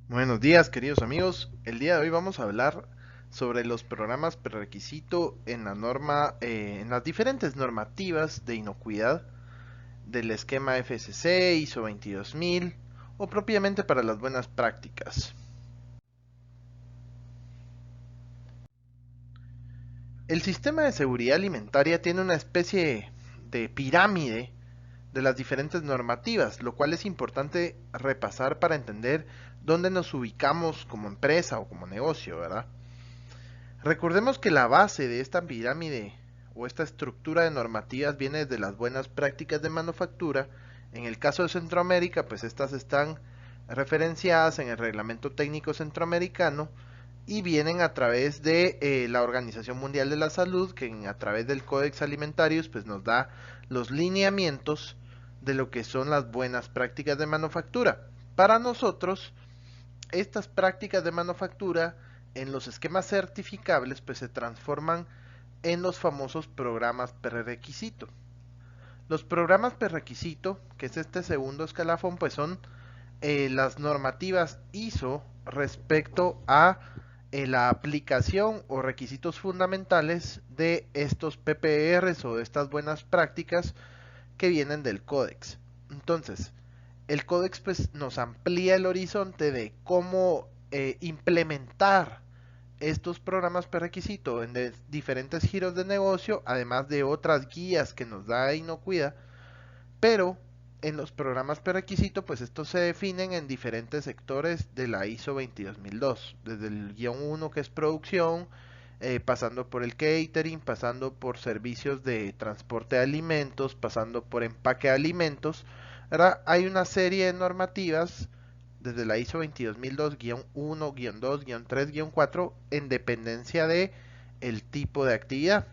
Buenos días, queridos amigos. El día de hoy vamos a hablar sobre los programas prerequisito en la norma, en las diferentes normativas de inocuidad del esquema FSC, ISO 22000 o propiamente para las buenas prácticas. El sistema de seguridad alimentaria tiene una especie de pirámide de las diferentes normativas, lo cual es importante repasar para entender dónde nos ubicamos como empresa o como negocio, ¿verdad? Recordemos que la base de esta pirámide o esta estructura de normativas viene de las buenas prácticas de manufactura. En el caso de Centroamérica, pues estas están referenciadas en el Reglamento Técnico Centroamericano y vienen a través de la Organización Mundial de la Salud, que a través del Códex Alimentarius pues nos da los lineamientos de lo que son las buenas prácticas de manufactura. Para nosotros, estas prácticas de manufactura en los esquemas certificables pues se transforman en los famosos programas prerequisito. Los programas prerequisito, que es este segundo escalafón, pues son las normativas ISO respecto a la aplicación o requisitos fundamentales de estos PPRs o de estas buenas prácticas que vienen del códex. Entonces, el códex pues nos amplía el horizonte de cómo implementar estos programas prerequisito en diferentes giros de negocio, además de otras guías que nos da Inocuida, pero en los programas prerequisito pues estos se definen en diferentes sectores de la ISO 22002, desde el guión 1 que es producción, pasando por el catering, pasando por servicios de transporte de alimentos, pasando por empaque de alimentos. Ahora hay una serie de normativas desde la ISO 22002-1, 2, 3, 4 en dependencia de el tipo de actividad.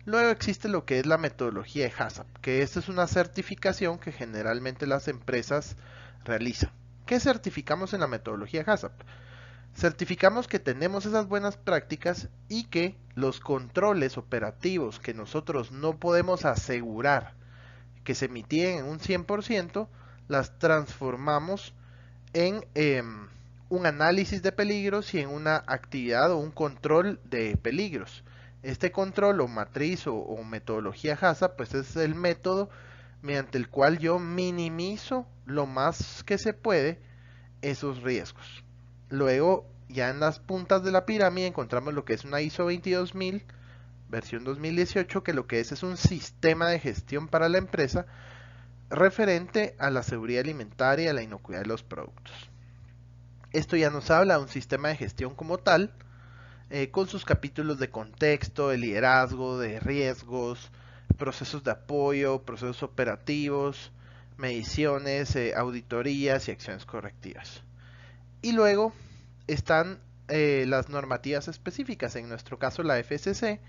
Luego existe lo que es la metodología de HACCP, que esta es una certificación que generalmente las empresas realizan. ¿Qué certificamos en la metodología HACCP? Certificamos que tenemos esas buenas prácticas y que los controles operativos que nosotros no podemos asegurar que se mitiguen en un 100%, las transformamos en un análisis de peligros y en una actividad o un control de peligros. Este control o matriz o metodología HACCP pues es el método mediante el cual yo minimizo lo más que se puede esos riesgos. Luego, ya en las puntas de la pirámide encontramos lo que es una ISO 22000, versión 2018, que lo que es un sistema de gestión para la empresa referente a la seguridad alimentaria y a la inocuidad de los productos. Esto ya nos habla de un sistema de gestión como tal, con sus capítulos de contexto, de liderazgo, de riesgos, procesos de apoyo, procesos operativos, mediciones, auditorías y acciones correctivas. Y luego están las normativas específicas, en nuestro caso la FSC.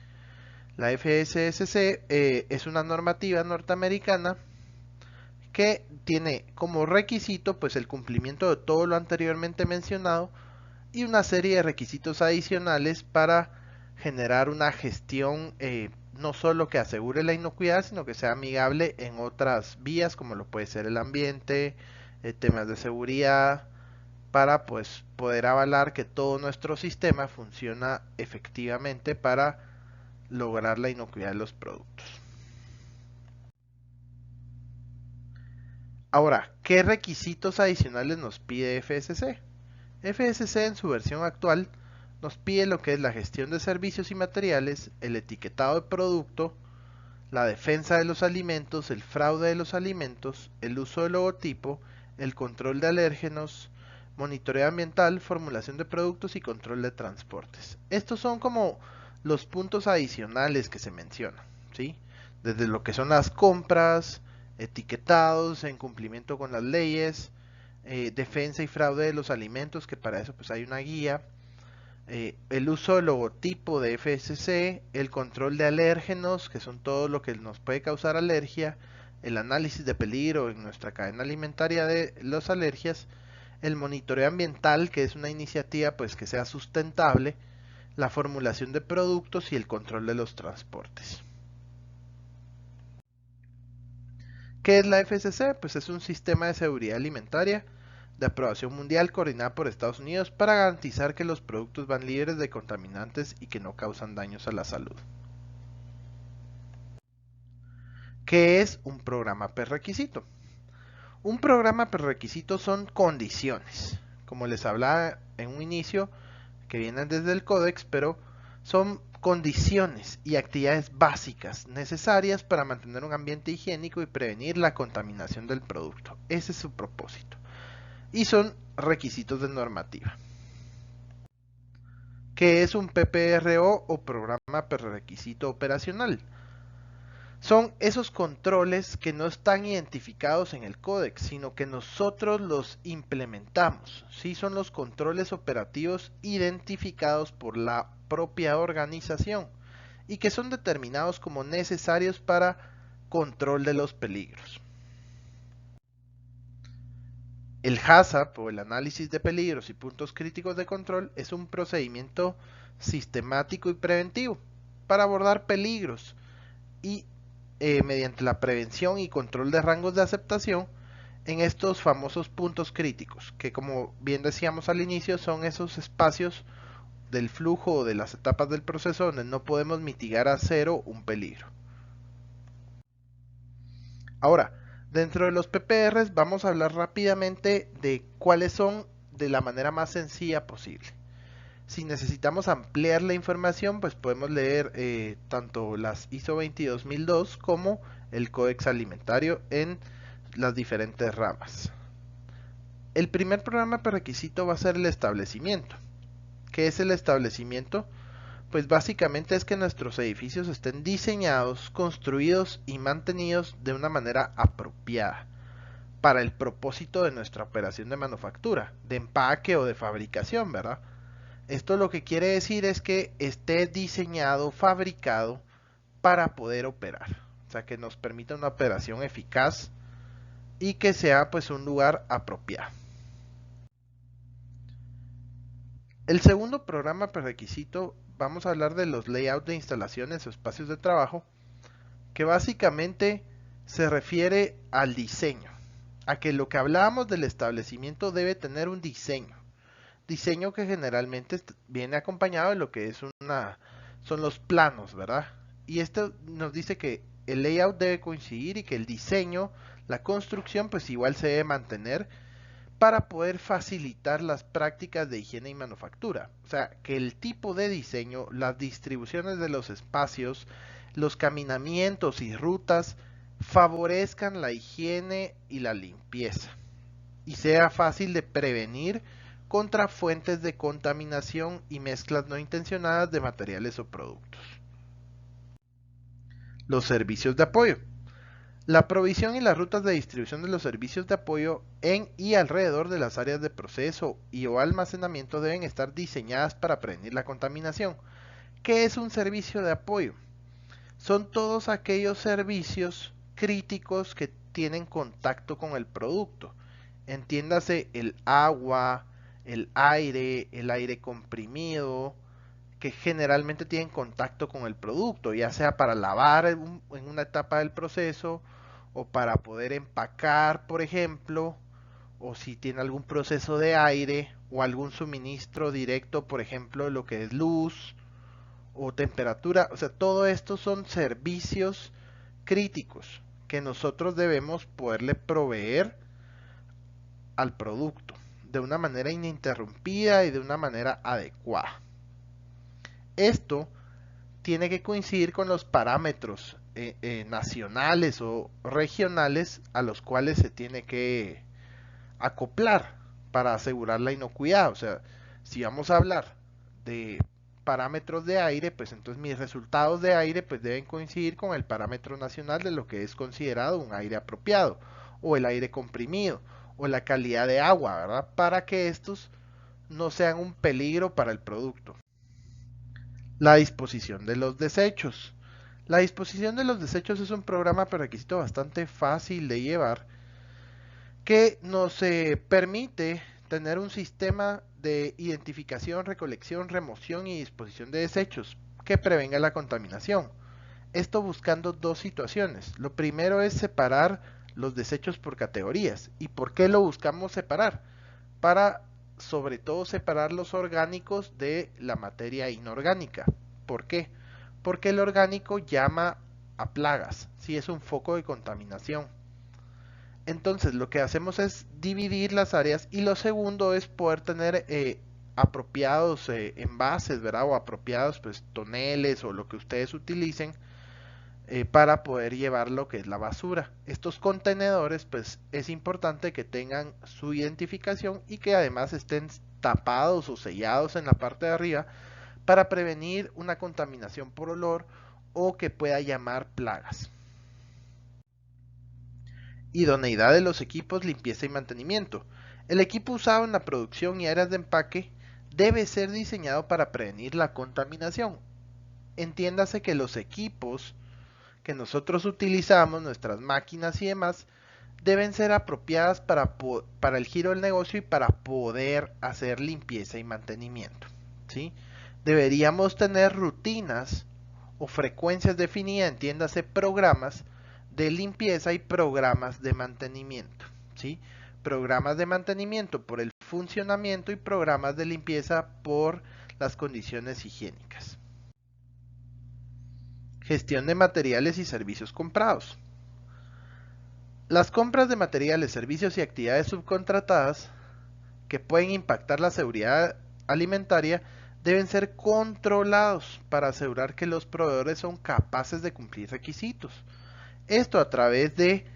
La FSSC es una normativa norteamericana que tiene como requisito pues el cumplimiento de todo lo anteriormente mencionado y una serie de requisitos adicionales para generar una gestión no solo que asegure la inocuidad, sino que sea amigable en otras vías como lo puede ser el ambiente, temas de seguridad, para pues poder avalar que todo nuestro sistema funciona efectivamente para lograr la inocuidad de los productos. Ahora, ¿qué requisitos adicionales nos pide FSC? FSC en su versión actual nos pide lo que es la gestión de servicios y materiales, el etiquetado de producto, la defensa de los alimentos, el fraude de los alimentos, el uso del logotipo, el control de alérgenos, monitoreo ambiental, formulación de productos y control de transportes. Estos son como los puntos adicionales que se mencionan, ¿sí? Desde lo que son las compras, etiquetados en cumplimiento con las leyes, defensa y fraude de los alimentos, que para eso pues hay una guía, el uso del logotipo de FSC, el control de alérgenos, que son todo lo que nos puede causar alergia, el análisis de peligro en nuestra cadena alimentaria de las alergias, el monitoreo ambiental, que es una iniciativa pues que sea sustentable, la formulación de productos y el control de los transportes. ¿Qué es la FSC? Pues es un sistema de seguridad alimentaria de aprobación mundial coordinada por Estados Unidos para garantizar que los productos van libres de contaminantes y que no causan daños a la salud. ¿Qué es un programa prerequisito? Un programa prerequisito son condiciones, como les hablaba en un inicio, que vienen desde el códex, pero son condiciones y actividades básicas necesarias para mantener un ambiente higiénico y prevenir la contaminación del producto. Ese es su propósito. Y son requisitos de normativa. ¿Qué es un PPRO o programa prerequisito operacional? Son esos controles que no están identificados en el códex, sino que nosotros los implementamos. Sí, son los controles operativos identificados por la propia organización y que son determinados como necesarios para control de los peligros. El HACCP o el análisis de peligros y puntos críticos de control es un procedimiento sistemático y preventivo para abordar peligros y mediante la prevención y control de rangos de aceptación en estos famosos puntos críticos, que como bien decíamos al inicio son esos espacios del flujo o de las etapas del proceso donde no podemos mitigar a cero un peligro. Ahora, dentro de los PPRs vamos a hablar rápidamente de cuáles son de la manera más sencilla posible. Si necesitamos ampliar la información, pues podemos leer tanto las ISO 22002 como el Códex Alimentario en las diferentes ramas. El primer programa prerequisito va a ser el establecimiento. ¿Qué es el establecimiento? Pues básicamente es que nuestros edificios estén diseñados, construidos y mantenidos de una manera apropiada para el propósito de nuestra operación de manufactura, de empaque o de fabricación, ¿verdad? Esto lo que quiere decir es que esté diseñado, fabricado para poder operar. O sea, que nos permita una operación eficaz y que sea pues un lugar apropiado. El segundo programa prerequisito, vamos a hablar de los layouts de instalaciones o espacios de trabajo, que básicamente se refiere al diseño, a que lo que hablábamos del establecimiento debe tener un diseño que generalmente viene acompañado de lo que es son los planos, ¿verdad? Y esto nos dice que el layout debe coincidir y que el diseño, la construcción, pues igual se debe mantener para poder facilitar las prácticas de higiene y manufactura. O sea, que el tipo de diseño, las distribuciones de los espacios, los caminamientos y rutas favorezcan la higiene y la limpieza y sea fácil de prevenir contra fuentes de contaminación y mezclas no intencionadas de materiales o productos. Los servicios de apoyo. La provisión y las rutas de distribución de los servicios de apoyo en y alrededor de las áreas de proceso y o almacenamiento deben estar diseñadas para prevenir la contaminación. ¿Qué es un servicio de apoyo? Son todos aquellos servicios críticos que tienen contacto con el producto. Entiéndase el agua, el aire comprimido, que generalmente tienen contacto con el producto, ya sea para lavar en una etapa del proceso o para poder empacar, por ejemplo, o si tiene algún proceso de aire o algún suministro directo, por ejemplo, lo que es luz o temperatura. O sea, todo esto son servicios críticos que nosotros debemos poderle proveer al producto de una manera ininterrumpida y de una manera adecuada. Esto tiene que coincidir con los parámetros nacionales o regionales a los cuales se tiene que acoplar para asegurar la inocuidad. O sea, si vamos a hablar de parámetros de aire, pues entonces mis resultados de aire pues deben coincidir con el parámetro nacional de lo que es considerado un aire apropiado o el aire comprimido o la calidad de agua, ¿verdad? Para que estos no sean un peligro para el producto. La disposición de los desechos. La disposición de los desechos es un programa prerequisito bastante fácil de llevar que nos permite tener un sistema de identificación, recolección, remoción y disposición de desechos que prevenga la contaminación. Esto buscando dos situaciones. Lo primero es separar los desechos por categorías. ¿Y por qué lo buscamos separar? para sobre todo separar los orgánicos de la materia inorgánica. ¿Por qué? Porque el orgánico llama a plagas, si es un foco de contaminación. Entonces lo que hacemos es dividir las áreas y lo segundo es poder tener apropiados envases, ¿verdad? O apropiados pues toneles o lo que ustedes utilicen para poder llevar lo que es la basura. Estos contenedores pues es importante que tengan su identificación y que además estén tapados o sellados en la parte de arriba para prevenir una contaminación por olor o que pueda llamar plagas. Idoneidad de los equipos, limpieza y mantenimiento. El equipo usado en la producción y áreas de empaque debe ser diseñado para prevenir la contaminación. Entiéndase que los equipos que nosotros utilizamos, nuestras máquinas y demás, deben ser apropiadas para el giro del negocio y para poder hacer limpieza y mantenimiento, ¿sí? Deberíamos tener rutinas o frecuencias definidas, entiéndase programas de limpieza y programas de mantenimiento, ¿sí? Programas de mantenimiento por el funcionamiento y programas de limpieza por las condiciones higiénicas. Gestión de materiales y servicios comprados. Las compras de materiales, servicios y actividades subcontratadas que pueden impactar la seguridad alimentaria deben ser controlados para asegurar que los proveedores son capaces de cumplir requisitos. Esto a través de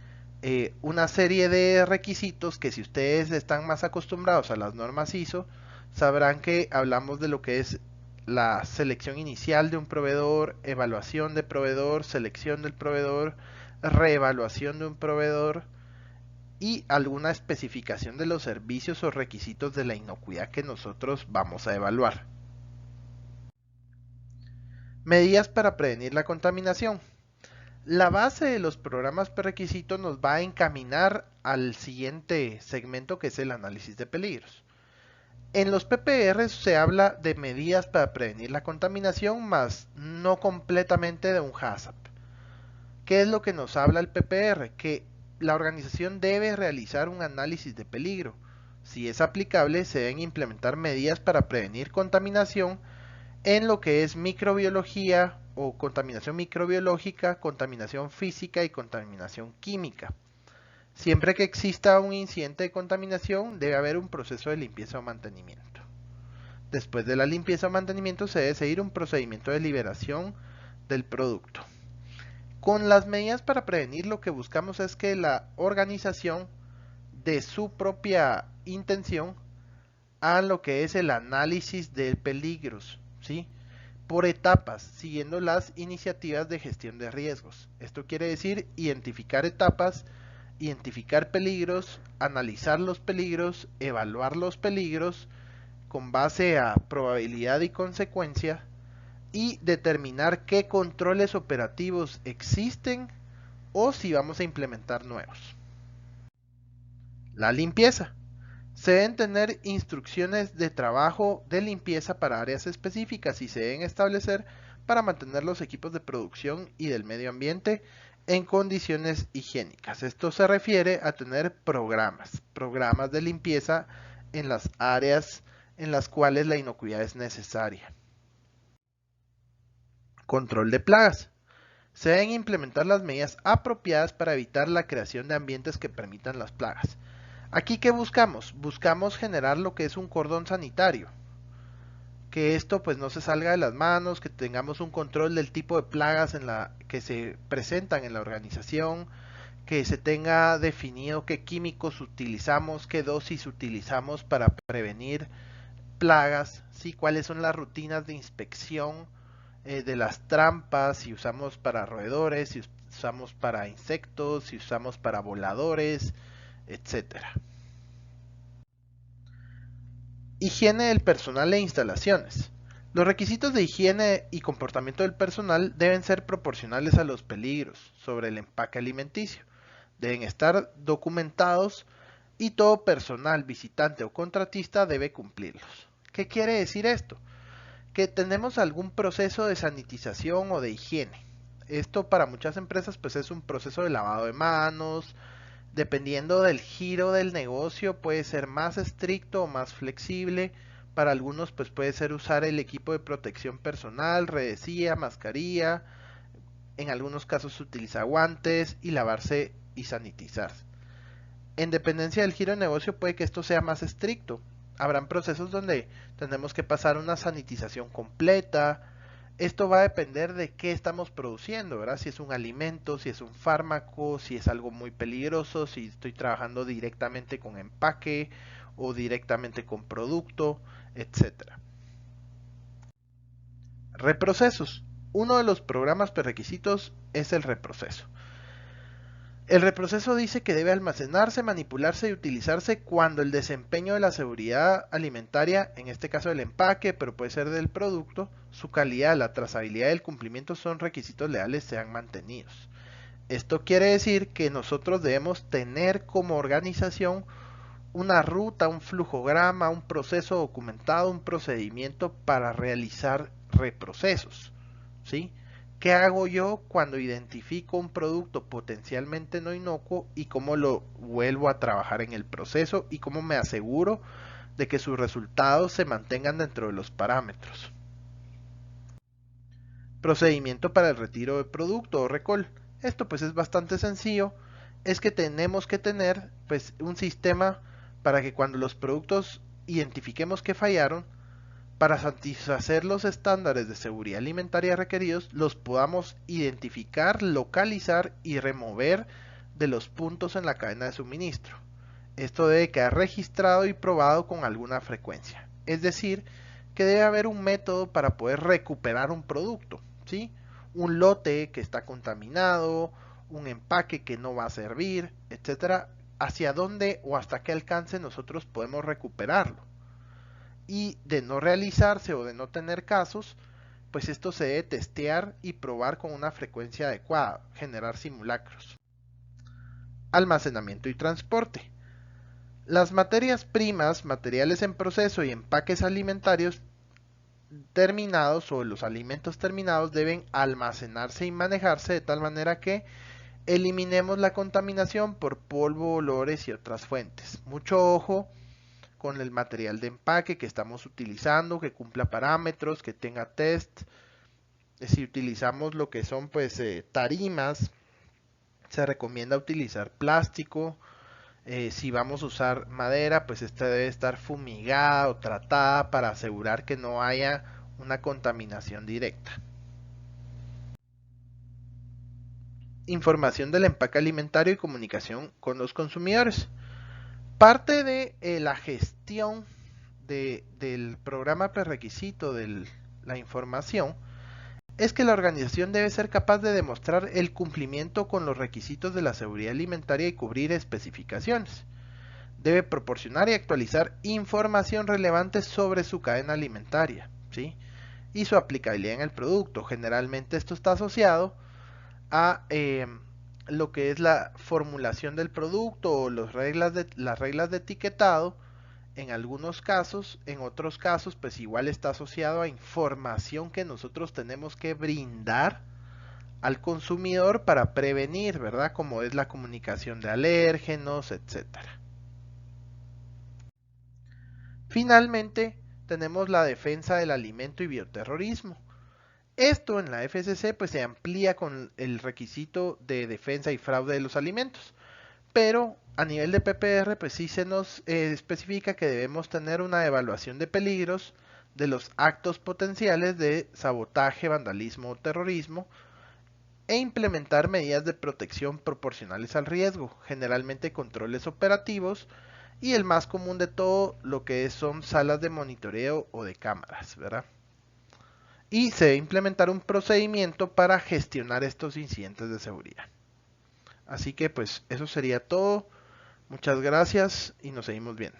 una serie de requisitos que si ustedes están más acostumbrados a las normas ISO, sabrán que hablamos de lo que es la selección inicial de un proveedor, evaluación de proveedor, selección del proveedor, reevaluación de un proveedor y alguna especificación de los servicios o requisitos de la inocuidad que nosotros vamos a evaluar. Medidas para prevenir la contaminación. La base de los programas prerequisitos nos va a encaminar al siguiente segmento que es el análisis de peligros. En los PPR se habla de medidas para prevenir la contaminación, más no completamente de un HACCP. ¿Qué es lo que nos habla el PPR? Que la organización debe realizar un análisis de peligro. Si es aplicable, se deben implementar medidas para prevenir contaminación en lo que es microbiología o contaminación microbiológica, contaminación física y contaminación química. Siempre que exista un incidente de contaminación, debe haber un proceso de limpieza o mantenimiento. Después de la limpieza o mantenimiento, se debe seguir un procedimiento de liberación del producto. Con las medidas para prevenir, lo que buscamos es que la organización, de su propia intención, haga lo que es el análisis de peligros, ¿sí? Por etapas, siguiendo las iniciativas de gestión de riesgos. Esto quiere decir identificar etapas, identificar peligros, analizar los peligros, evaluar los peligros con base a probabilidad y consecuencia y determinar qué controles operativos existen o si vamos a implementar nuevos. La limpieza. Se deben tener instrucciones de trabajo de limpieza para áreas específicas y se deben establecer para mantener los equipos de producción y del medio ambiente en condiciones higiénicas. Esto se refiere a tener programas de limpieza en las áreas en las cuales la inocuidad es necesaria. Control de plagas. Se deben implementar las medidas apropiadas para evitar la creación de ambientes que permitan las plagas. Aquí, ¿qué buscamos? Buscamos generar lo que es un cordón sanitario. Que esto pues no se salga de las manos, que tengamos un control del tipo de plagas que se presentan en la organización, que se tenga definido qué químicos utilizamos, qué dosis utilizamos para prevenir plagas, ¿sí? Cuáles son las rutinas de inspección de las trampas, si usamos para roedores, si usamos para insectos, si usamos para voladores, etcétera. Higiene del personal e instalaciones. Los requisitos de higiene y comportamiento del personal deben ser proporcionales a los peligros sobre el empaque alimenticio. Deben estar documentados y todo personal, visitante o contratista debe cumplirlos. ¿Qué quiere decir esto? Que tenemos algún proceso de sanitización o de higiene. Esto para muchas empresas pues es un proceso de lavado de manos, Dependiendo del giro del negocio, puede ser más estricto o más flexible. Para algunos, pues puede ser usar el equipo de protección personal, redecía, mascarilla. En algunos casos se utiliza guantes y lavarse y sanitizarse. En dependencia del giro de negocio puede que esto sea más estricto. Habrán procesos donde tenemos que pasar una sanitización completa. Esto va a depender de qué estamos produciendo, ¿verdad? Si es un alimento, si es un fármaco, si es algo muy peligroso, si estoy trabajando directamente con empaque o directamente con producto, etcétera. Reprocesos. Uno de los programas prerequisitos es el reproceso. El reproceso dice que debe almacenarse, manipularse y utilizarse cuando el desempeño de la seguridad alimentaria, en este caso del empaque, pero puede ser del producto, su calidad, la trazabilidad y el cumplimiento son requisitos leales sean mantenidos. Esto quiere decir que nosotros debemos tener como organización una ruta, un flujograma, un proceso documentado, un procedimiento para realizar reprocesos, ¿sí? ¿Qué hago yo cuando identifico un producto potencialmente no inocuo y cómo lo vuelvo a trabajar en el proceso y cómo me aseguro de que sus resultados se mantengan dentro de los parámetros? Procedimiento para el retiro de producto o recall. Esto pues es bastante sencillo. Es que tenemos que tener pues un sistema para que cuando los productos identifiquemos que fallaron, para satisfacer los estándares de seguridad alimentaria requeridos, los podamos identificar, localizar y remover de los puntos en la cadena de suministro. Esto debe quedar registrado y probado con alguna frecuencia. Es decir, que debe haber un método para poder recuperar un producto, ¿sí? Un lote que está contaminado, un empaque que no va a servir, etcétera. Hacia dónde o hasta qué alcance nosotros podemos recuperarlo. Y de no realizarse o de no tener casos, pues esto se debe testear y probar con una frecuencia adecuada, generar simulacros. Almacenamiento y transporte. Las materias primas, materiales en proceso y empaques alimentarios terminados o los alimentos terminados deben almacenarse y manejarse de tal manera que eliminemos la contaminación por polvo, olores y otras fuentes. Mucho ojo con el material de empaque que estamos utilizando, que cumpla parámetros, que tenga test. Si utilizamos lo que son pues tarimas, se recomienda utilizar plástico. Si vamos a usar madera, pues esta debe estar fumigada o tratada para asegurar que no haya una contaminación directa. Información del empaque alimentario y comunicación con los consumidores. Parte de la gestión del programa prerequisito de la información es que la organización debe ser capaz de demostrar el cumplimiento con los requisitos de la seguridad alimentaria y cubrir especificaciones. Debe proporcionar y actualizar información relevante sobre su cadena alimentaria, ¿sí? Y su aplicabilidad en el producto. Generalmente esto está asociado a lo que es la formulación del producto o las reglas de etiquetado en algunos casos. En otros casos pues igual está asociado a información que nosotros tenemos que brindar al consumidor para prevenir, ¿verdad? Como es la comunicación de alérgenos, etcétera. Finalmente, tenemos la defensa del alimento y bioterrorismo. Esto en la FCC pues se amplía con el requisito de defensa y fraude de los alimentos, pero a nivel de PPR pues sí se nos especifica que debemos tener una evaluación de peligros de los actos potenciales de sabotaje, vandalismo o terrorismo e implementar medidas de protección proporcionales al riesgo, generalmente controles operativos y el más común de todo lo que son salas de monitoreo o de cámaras, ¿verdad? Y se debe implementar un procedimiento para gestionar estos incidentes de seguridad. Así que pues eso sería todo. Muchas gracias y nos seguimos viendo.